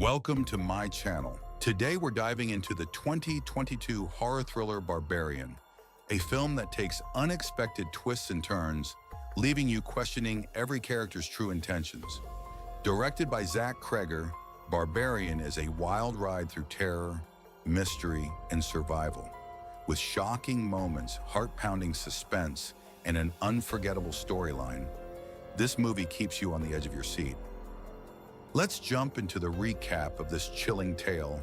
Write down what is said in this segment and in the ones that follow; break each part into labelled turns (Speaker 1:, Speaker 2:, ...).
Speaker 1: Welcome to my channel. Today we're diving into the 2022 horror thriller Barbarian, a film that takes unexpected twists and turns, leaving you questioning every character's true intentions. Directed by Zach Cregger, Barbarian is a wild ride through terror, mystery, and survival. With shocking moments, heart-pounding suspense, and an unforgettable storyline, this movie keeps you on the edge of your seat. Let's jump into the recap of this chilling tale,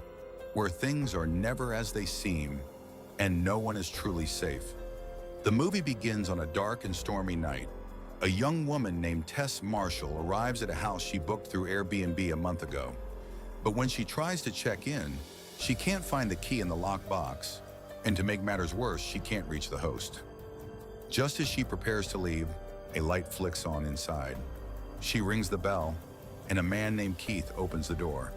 Speaker 1: where things are never as they seem, and no one is truly safe. The movie begins on a dark and stormy night. A young woman named Tess Marshall arrives at a house she booked through Airbnb a month ago. But when she tries to check in, she can't find the key in the locked box, and to make matters worse, she can't reach the host. Just as she prepares to leave, a light flicks on inside. She rings the bell, and a man named Keith opens the door.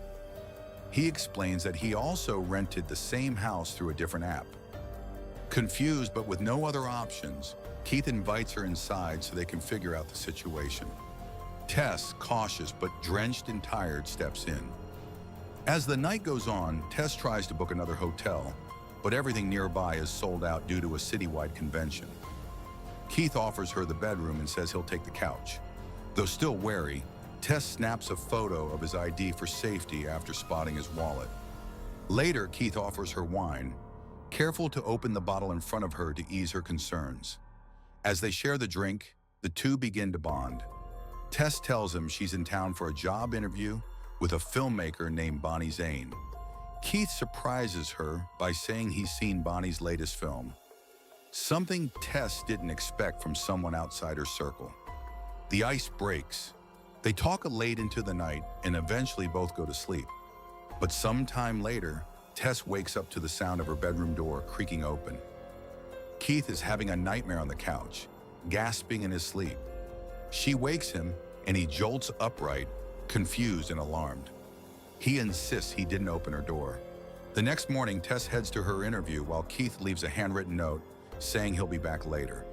Speaker 1: He explains that he also rented the same house through a different app. Confused but with no other options, Keith invites her inside so they can figure out the situation. Tess, cautious but drenched and tired, steps in. As the night goes on, Tess tries to book another hotel, but everything nearby is sold out due to a citywide convention. Keith offers her the bedroom and says he'll take the couch. Though still wary, Tess snaps a photo of his ID for safety after spotting his wallet. Later, Keith offers her wine, careful to open the bottle in front of her to ease her concerns. As they share the drink, the two begin to bond. Tess tells him she's in town for a job interview with a filmmaker named Bonnie Zane. Keith surprises her by saying he's seen Bonnie's latest film, something Tess didn't expect from someone outside her circle. The ice breaks. They talk late into the night and eventually both go to sleep. But sometime later, Tess wakes up to the sound of her bedroom door creaking open. Keith is having a nightmare on the couch, gasping in his sleep. She wakes him and he jolts upright, confused and alarmed. He insists he didn't open her door. The next morning, Tess heads to her interview while Keith leaves a handwritten note saying he'll be back later.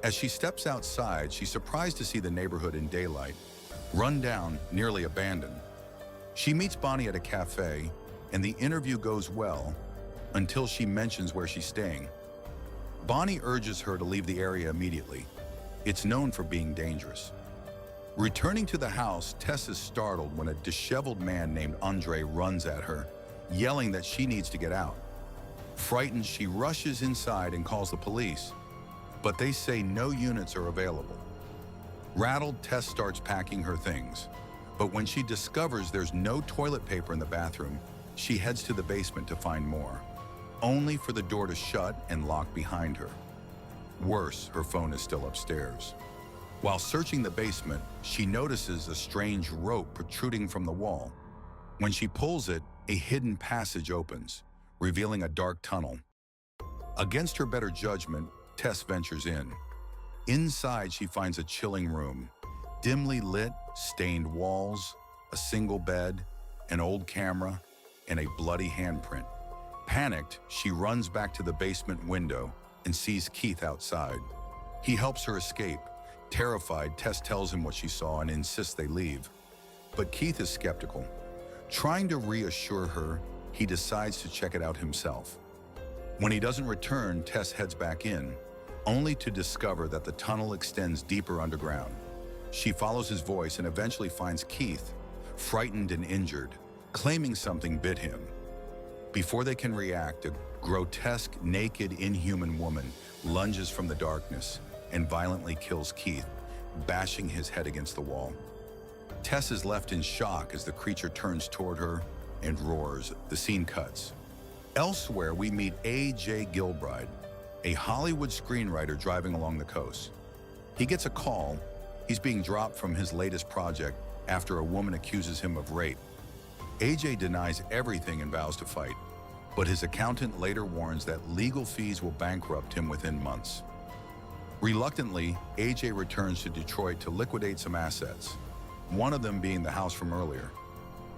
Speaker 1: As she steps outside, she's surprised to see the neighborhood in daylight, run down, nearly abandoned. She meets Bonnie at a cafe, and the interview goes well until she mentions where she's staying. Bonnie urges her to leave the area immediately. It's known for being dangerous. Returning to the house, Tess is startled when a disheveled man named Andre runs at her, yelling that she needs to get out. Frightened, she rushes inside and calls the police, but they say no units are available. Rattled, Tess starts packing her things, but when she discovers there's no toilet paper in the bathroom, she heads to the basement to find more, only for the door to shut and lock behind her. Worse, her phone is still upstairs. While searching the basement, she notices a strange rope protruding from the wall. When she pulls it, a hidden passage opens, revealing a dark tunnel. Against her better judgment, Tess ventures in. Inside, she finds a chilling room, dimly lit, stained walls, a single bed, an old camera, and a bloody handprint. Panicked, she runs back to the basement window and sees Keith outside. He helps her escape. Terrified, Tess tells him what she saw and insists they leave. But Keith is skeptical. Trying to reassure her, he decides to check it out himself. When he doesn't return, Tess heads back in, only to discover that the tunnel extends deeper underground. She follows his voice and eventually finds Keith, frightened and injured, claiming something bit him. Before they can react, a grotesque, naked, inhuman woman lunges from the darkness and violently kills Keith, bashing his head against the wall. Tess is left in shock as the creature turns toward her and roars. The scene cuts. Elsewhere, we meet A.J. Gilbride, a Hollywood screenwriter driving along the coast. He gets a call. He's being dropped from his latest project after a woman accuses him of rape. AJ denies everything and vows to fight, but his accountant later warns that legal fees will bankrupt him within months. Reluctantly, AJ returns to Detroit to liquidate some assets, one of them being the house from earlier.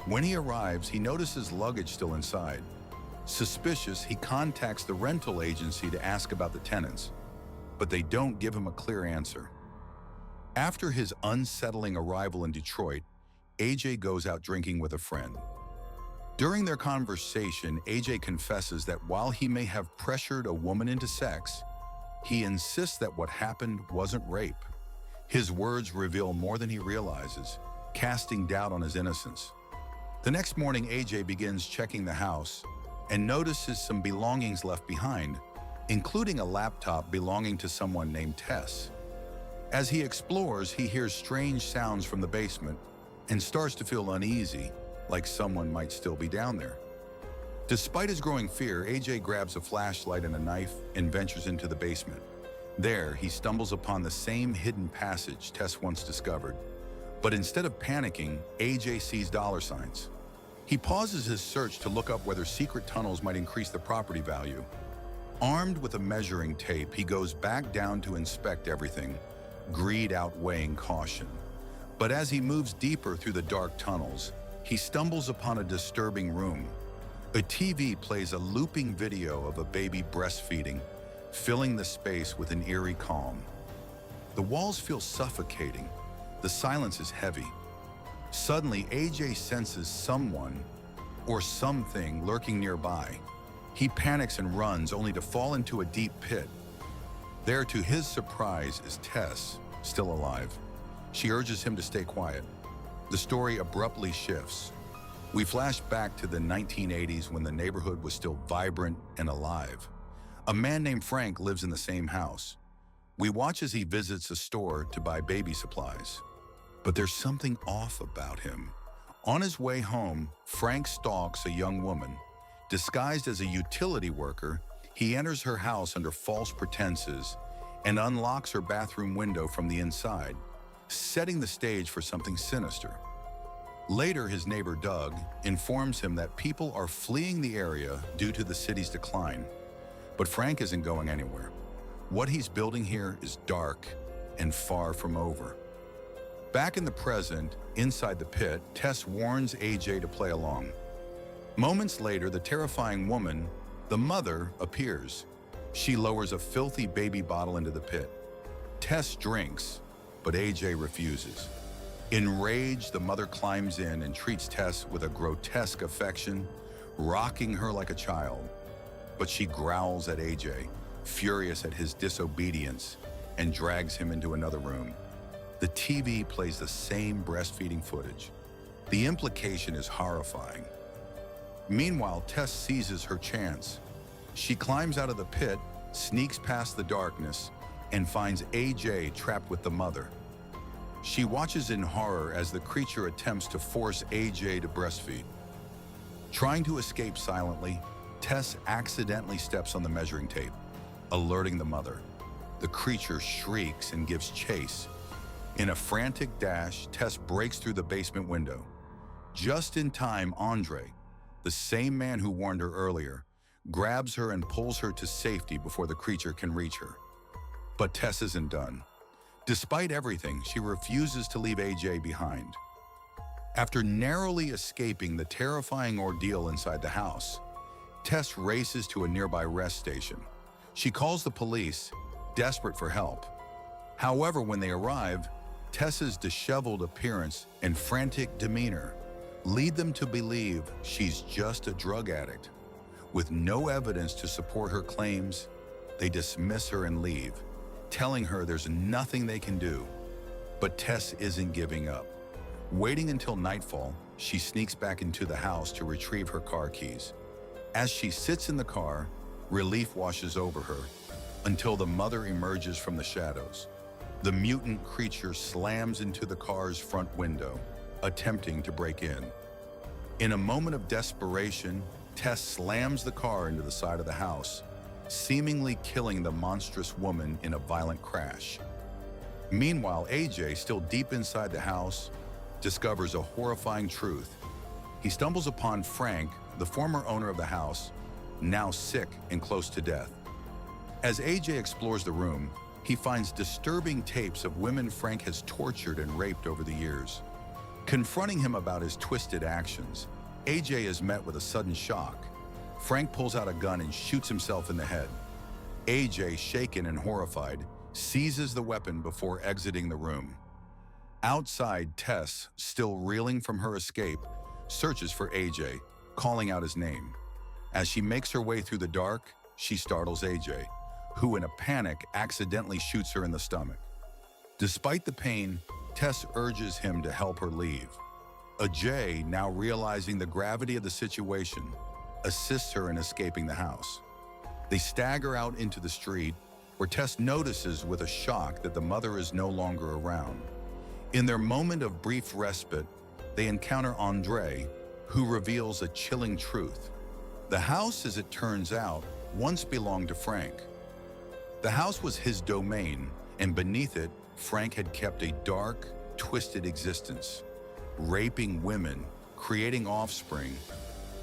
Speaker 1: When he arrives, he notices luggage still inside. Suspicious, he contacts the rental agency to ask about the tenants, but they don't give him a clear answer. After his unsettling arrival in Detroit, AJ goes out drinking with a friend. During their conversation, AJ confesses that while he may have pressured a woman into sex, he insists that what happened wasn't rape. His words reveal more than he realizes, casting doubt on his innocence. The next morning, AJ begins checking the house and notices some belongings left behind, including a laptop belonging to someone named Tess. As he explores, he hears strange sounds from the basement and starts to feel uneasy, like someone might still be down there. Despite his growing fear, AJ grabs a flashlight and a knife and ventures into the basement. There, he stumbles upon the same hidden passage Tess once discovered. But instead of panicking, AJ sees dollar signs. He pauses his search to look up whether secret tunnels might increase the property value. Armed with a measuring tape, he goes back down to inspect everything, greed outweighing caution. But as he moves deeper through the dark tunnels, he stumbles upon a disturbing room. A TV plays a looping video of a baby breastfeeding, filling the space with an eerie calm. The walls feel suffocating. The silence is heavy. Suddenly, AJ senses someone or something lurking nearby. He panics and runs, only to fall into a deep pit. There, to his surprise, is Tess, still alive. She urges him to stay quiet. The story abruptly shifts. We flash back to the 1980s when the neighborhood was still vibrant and alive. A man named Frank lives in the same house. We watch as he visits a store to buy baby supplies. But there's something off about him. On his way home, Frank stalks a young woman. Disguised as a utility worker, he enters her house under false pretenses and unlocks her bathroom window from the inside, setting the stage for something sinister. Later, his neighbor Doug informs him that people are fleeing the area due to the city's decline. But Frank isn't going anywhere. What he's building here is dark and far from over. Back in the present, inside the pit, Tess warns AJ to play along. Moments later, the terrifying woman, the mother, appears. She lowers a filthy baby bottle into the pit. Tess drinks, but AJ refuses. Enraged, the mother climbs in and treats Tess with a grotesque affection, rocking her like a child. But she growls at AJ, furious at his disobedience, and drags him into another room. The TV plays the same breastfeeding footage. The implication is horrifying. Meanwhile, Tess seizes her chance. She climbs out of the pit, sneaks past the darkness, and finds AJ trapped with the mother. She watches in horror as the creature attempts to force AJ to breastfeed. Trying to escape silently, Tess accidentally steps on the measuring tape, alerting the mother. The creature shrieks and gives chase. In a frantic dash, Tess breaks through the basement window. Just in time, Andre, the same man who warned her earlier, grabs her and pulls her to safety before the creature can reach her. But Tess isn't done. Despite everything, she refuses to leave AJ behind. After narrowly escaping the terrifying ordeal inside the house, Tess races to a nearby rest station. She calls the police, desperate for help. However, when they arrive, Tess's disheveled appearance and frantic demeanor lead them to believe she's just a drug addict. With no evidence to support her claims, they dismiss her and leave, telling her there's nothing they can do. But Tess isn't giving up. Waiting until nightfall, she sneaks back into the house to retrieve her car keys. As she sits in the car, relief washes over her until the mother emerges from the shadows. The mutant creature slams into the car's front window, attempting to break in. In a moment of desperation, Tess slams the car into the side of the house, seemingly killing the monstrous woman in a violent crash. Meanwhile, AJ, still deep inside the house, discovers a horrifying truth. He stumbles upon Frank, the former owner of the house, now sick and close to death. As AJ explores the room, he finds disturbing tapes of women Frank has tortured and raped over the years. Confronting him about his twisted actions, AJ is met with a sudden shock. Frank pulls out a gun and shoots himself in the head. AJ, shaken and horrified, seizes the weapon before exiting the room. Outside, Tess, still reeling from her escape, searches for AJ, calling out his name. As she makes her way through the dark, she startles AJ, who in a panic accidentally shoots her in the stomach. Despite the pain, Tess urges him to help her leave. AJ, now realizing the gravity of the situation, assists her in escaping the house. They stagger out into the street, where Tess notices with a shock that the mother is no longer around. In their moment of brief respite, they encounter Andre, who reveals a chilling truth. The house, as it turns out, once belonged to Frank. The house was his domain, and beneath it, Frank had kept a dark, twisted existence, raping women, creating offspring,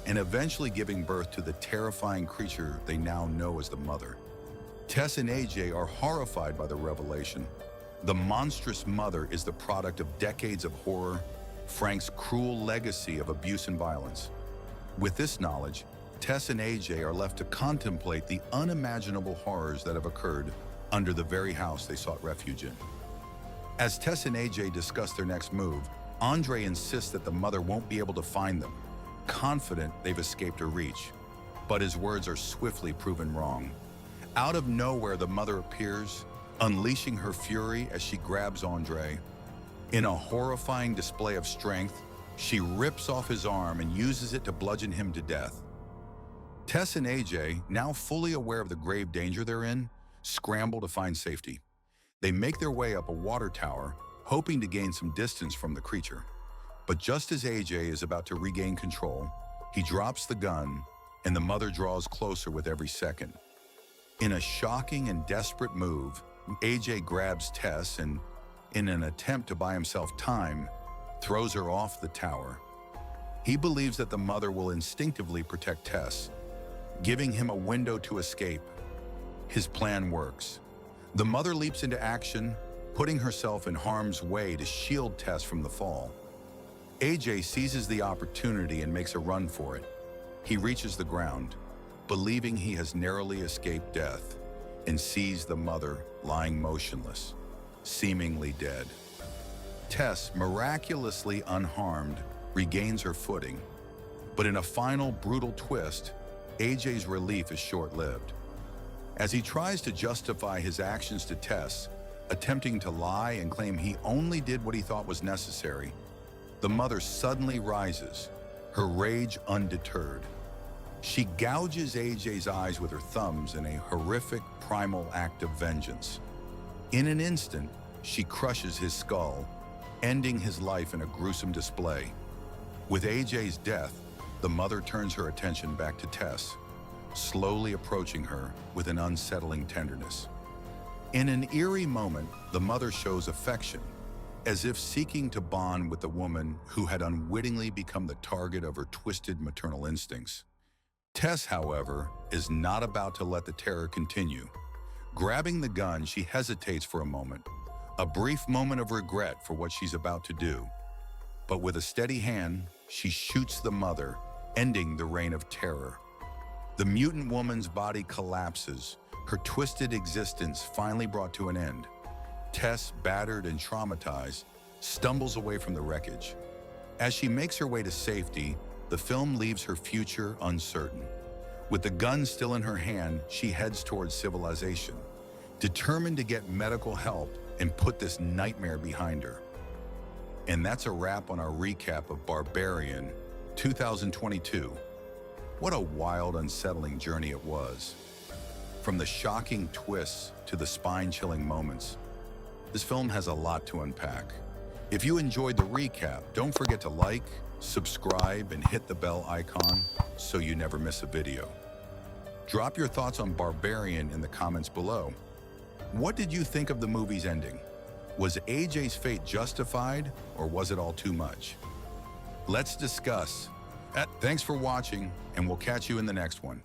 Speaker 1: and eventually giving birth to the terrifying creature they now know as the mother. Tess and AJ are horrified by the revelation. The monstrous mother is the product of decades of horror, Frank's cruel legacy of abuse and violence. With this knowledge, Tess and AJ are left to contemplate the unimaginable horrors that have occurred under the very house they sought refuge in. As Tess and AJ discuss their next move, Andre insists that the mother won't be able to find them, confident they've escaped her reach. But his words are swiftly proven wrong. Out of nowhere, the mother appears, unleashing her fury as she grabs Andre. In a horrifying display of strength, she rips off his arm and uses it to bludgeon him to death. Tess and AJ, now fully aware of the grave danger they're in, scramble to find safety. They make their way up a water tower, hoping to gain some distance from the creature. But just as AJ is about to regain control, he drops the gun, and the mother draws closer with every second. In a shocking and desperate move, AJ grabs Tess and, in an attempt to buy himself time, throws her off the tower. He believes that the mother will instinctively protect Tess, giving him a window to escape. His plan works. The mother leaps into action, putting herself in harm's way to shield Tess from the fall. AJ seizes the opportunity and makes a run for it. He reaches the ground, believing he has narrowly escaped death, and sees the mother lying motionless, seemingly dead. Tess, miraculously unharmed, regains her footing, but in a final brutal twist, AJ's relief is short-lived. As he tries to justify his actions to Tess, attempting to lie and claim he only did what he thought was necessary, the mother suddenly rises, her rage undeterred. She gouges AJ's eyes with her thumbs in a horrific primal act of vengeance. In an instant, she crushes his skull, ending his life in a gruesome display. With AJ's death, the mother turns her attention back to Tess, slowly approaching her with an unsettling tenderness. In an eerie moment, the mother shows affection, as if seeking to bond with the woman who had unwittingly become the target of her twisted maternal instincts. Tess, however, is not about to let the terror continue. Grabbing the gun, she hesitates for a moment, a brief moment of regret for what she's about to do. But with a steady hand, she shoots the mother, ending the reign of terror. The mutant woman's body collapses, her twisted existence finally brought to an end. Tess, battered and traumatized, stumbles away from the wreckage. As she makes her way to safety, the film leaves her future uncertain. With the gun still in her hand, she heads towards civilization, determined to get medical help and put this nightmare behind her. And that's a wrap on our recap of Barbarian 2022. What a wild, unsettling journey it was. From the shocking twists to the spine-chilling moments, this film has a lot to unpack. If you enjoyed the recap, don't forget to like, subscribe, and hit the bell icon so you never miss a video. Drop your thoughts on Barbarian in the comments below. What did you think of the movie's ending? Was AJ's fate justified, or was it all too much? Let's discuss. Thanks for watching, and we'll catch you in the next one.